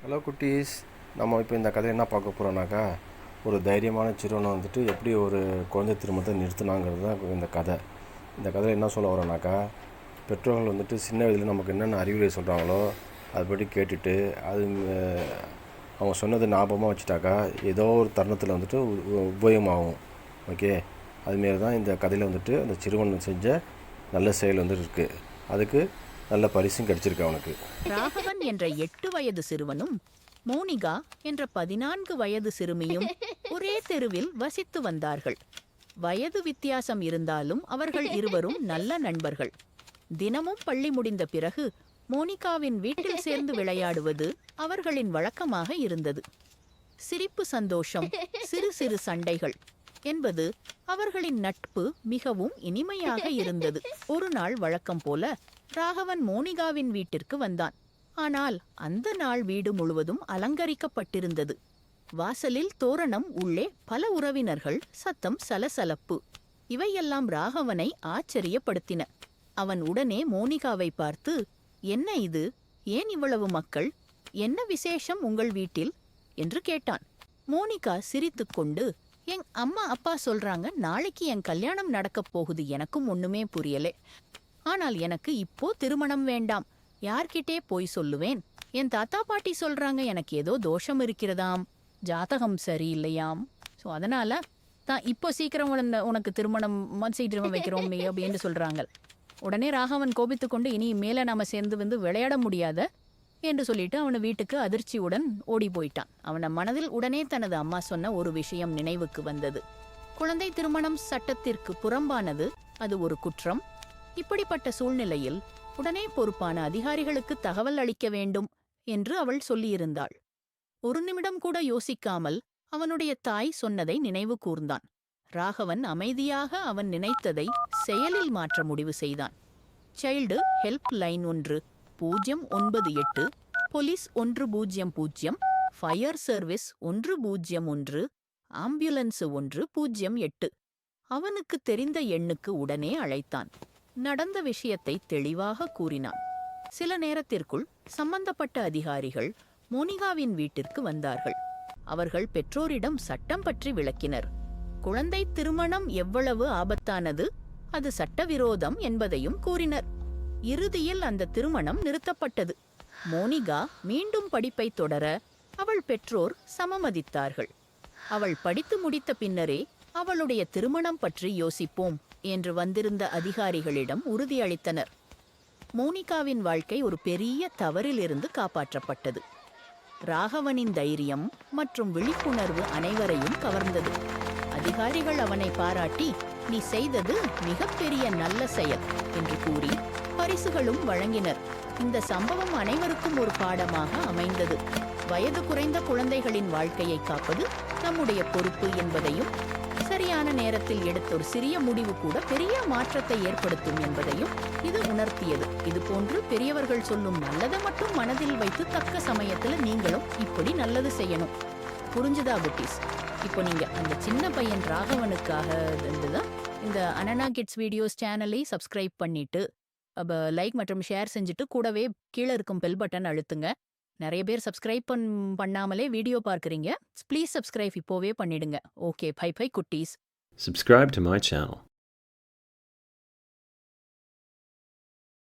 Hello குட்டீஸ், நம்ம இப்போ இந்த கதையை என்ன பார்க்க போகிறோம்னாக்கா, ஒரு தைரியமான சிறுவனை வந்துட்டு எப்படி ஒரு குழந்தை திருமணத்தை நிறுத்தினாங்கிறது தான் இந்த கதை. இந்த கதையில் என்ன சொல்ல வரோம்னாக்கா, பெற்றோர்கள் வந்துட்டு சின்ன வயதில் நமக்கு என்னென்ன அறிவுரை சொல்கிறாங்களோ அதுபடி கேட்டுட்டு அது அவங்க சொன்னதை ஞாபகமாக வச்சுட்டாக்கா ஏதோ ஒரு தருணத்தில் வந்துட்டு உபயோகமாகும். ஓகே, அதுமாரி தான் இந்த கதையில் வந்துட்டு அந்த சிறுவன் செஞ்ச நல்ல செயல் வந்துட்டு இருக்குது. அதுக்கு நல்ல பரிசும் கிடைச்சிருக்கு அவனுக்கு. ராகவன் என்ற 8 வயது சிறுவனும் மோனிகா என்ற 14 வயது சிறுமியும் ஒரே தெருவில் வசித்து வந்தார்கள். வயது வித்தியாசம் இருந்தாலும் அவர்கள் இருவரும் நல்ல நண்பர்கள். தினமும் பள்ளி முடிந்த பிறகு மோனிகாவின் வீட்டில் சேர்ந்து விளையாடுவது அவர்களின் வழக்கமாக இருந்தது. சிரிப்பு, சந்தோஷம், சிறு சிறு சண்டைகள் என்பது அவர்களின் நட்பு மிகவும் இனிமையாக இருந்தது. ஒரு நாள் வழக்கம் போல ராகவன் மோனிகாவின் வீட்டிற்கு வந்தான். ஆனால் அந்த நாள் வீடு முழுவதும் அலங்கரிக்கப்பட்டிருந்தது. வாசலில் தோரணம், உள்ளே பல உறவினர்கள், சத்தம், சலசலப்பு. இவையெல்லாம் ராகவனை ஆச்சரியப்படுத்தின. அவன் உடனே மோனிகாவை பார்த்து, என்ன இது? ஏன் இவ்வளவு மக்கள்? என்ன விசேஷம் உங்கள் வீட்டில் என்று கேட்டான். மோனிகா சிரித்துக்கொண்டு, என் அம்மா அப்பா சொல்றாங்க நாளைக்கு என் கல்யாணம் நடக்கப் போகுது. எனக்கும் ஒண்ணுமே புரியலே. ஆனால் எனக்கு இப்போ திருமணம் வேண்டாம். யார்கிட்டே போய் சொல்லுவேன்? என் தாத்தா பாட்டி சொல்றாங்க எனக்கு ஏதோ தோஷம் இருக்கிறதாம், ஜாதகம் சரியில்லையாம். ஸோ அதனால தான் இப்போ சீக்கிரம் உனக்கு திருமணம் சீக்கிரம் வைக்கிறோம் அப்படின்னு சொல்றாங்க. உடனே ராகவன் கோபித்து கொண்டு, இனி மேலே நாம சேர்ந்து விளையாட முடியாத என்று சொல்லிட்டு அவனை வீட்டுக்கு அதிர்ச்சியுடன் ஓடி போயிட்டான். அவன மனதில் உடனே தனது அம்மா சொன்ன ஒரு விஷயம் நினைவுக்கு வந்தது. குழந்தை திருமணம் சட்டத்திற்கு புறம்பானது, அது ஒரு குற்றம். இப்படிப்பட்ட சூழ்நிலையில் உடனே பொறுப்பான அதிகாரிகளுக்கு தகவல் அளிக்க வேண்டும் என்று அவள் சொல்லியிருந்தாள். ஒரு நிமிடம் கூட யோசிக்காமல் அவனுடைய தாய் சொன்னதை நினைவு கூர்ந்தான். ராகவன் அமைதியாக அவன் நினைத்ததை செயலில் மாற்ற முடிவு செய்தான். Child help line 1-098, police 100, fire service 101, ambulance 108. அவனுக்கு தெரிந்த எண்ணுக்கு உடனே அழைத்தான். நடந்த விஷயத்தை தெளிவாக கூறினான். சில நேரத்திற்குள் சம்பந்தப்பட்ட அதிகாரிகள் மோனிகாவின் வீட்டிற்கு வந்தார்கள். அவர்கள் பெற்றோரிடம் சட்டம் பற்றி விளக்கினர். குழந்தை திருமணம் எவ்வளவு ஆபத்தானது, அது சட்டவிரோதம் என்பதையும் கூறினர். இறுதியில் அந்த திருமணம் நிறுத்தப்பட்டது. மோனிகா மீண்டும் படிப்பை தொடர அவள் பெற்றோர் சம்மதித்தார்கள். அவள் படித்து முடித்த பின்னரே அவளுடைய திருமணம் பற்றி யோசிப்போம் என்று வந்திருந்த அதிகாரிகளிடம் உறுதியளித்தனர். மோனிகாவின் வாழ்க்கை ஒரு பெரிய தவறிலிருந்து காப்பாற்றப்பட்டது. ராகவனின் தைரியம் மற்றும் விழிப்புணர்வு அனைவரையும் கவர்ந்தது. அதிகாரிகள் அவனை பாராட்டி, நீ செய்தது மிகப்பெரிய நல்ல செயல் என்று கூறி பரிசுகளும் வழங்கினர். இந்த சம்பவம் அனைவருக்கும் ஒரு பாடமாக அமைந்தது. வயது குறைந்த குழந்தைகளின் வாழ்க்கையை காப்பது நம்முடைய பொறுப்பு என்பதையும், சரியான நேரத்தில் எடுத்த ஒரு சிறிய முடிவு கூட பெரிய மாற்றத்தை ஏற்படுத்தும் என்பதையும் இது உணர்த்தியது. இதுபோன்று பெரியவர்கள் சொல்லும் நல்லதை மட்டும் மனதில் வைத்து தக்க சமயத்துல நீங்களும் இப்படி நல்லது செய்யணும். புரிஞ்சுதா குட்டீஸ்? இப்போ நீங்க அந்த சின்ன பையன் ராகவனுக்காக இருந்துதான் இந்த அனனா கிட்ஸ் வீடியோஸ் சேனலை சப்ஸ்கிரைப் பண்ணிட்டு லைக் மற்றும் ஷேர் செஞ்சுட்டு கூடவே கீழே இருக்கும் பெல் பட்டன் அழுத்துங்க. நிறைய பேர் சப்ஸ்கிரைப் பண்ணாமலே வீடியோ பார்க்குறீங்க. ப்ளீஸ் சப்ஸ்கிரைப் இப்போவே பண்ணிடுங்க. ஓகே, பை பை குட்டீஸ். Subscribe to my channel.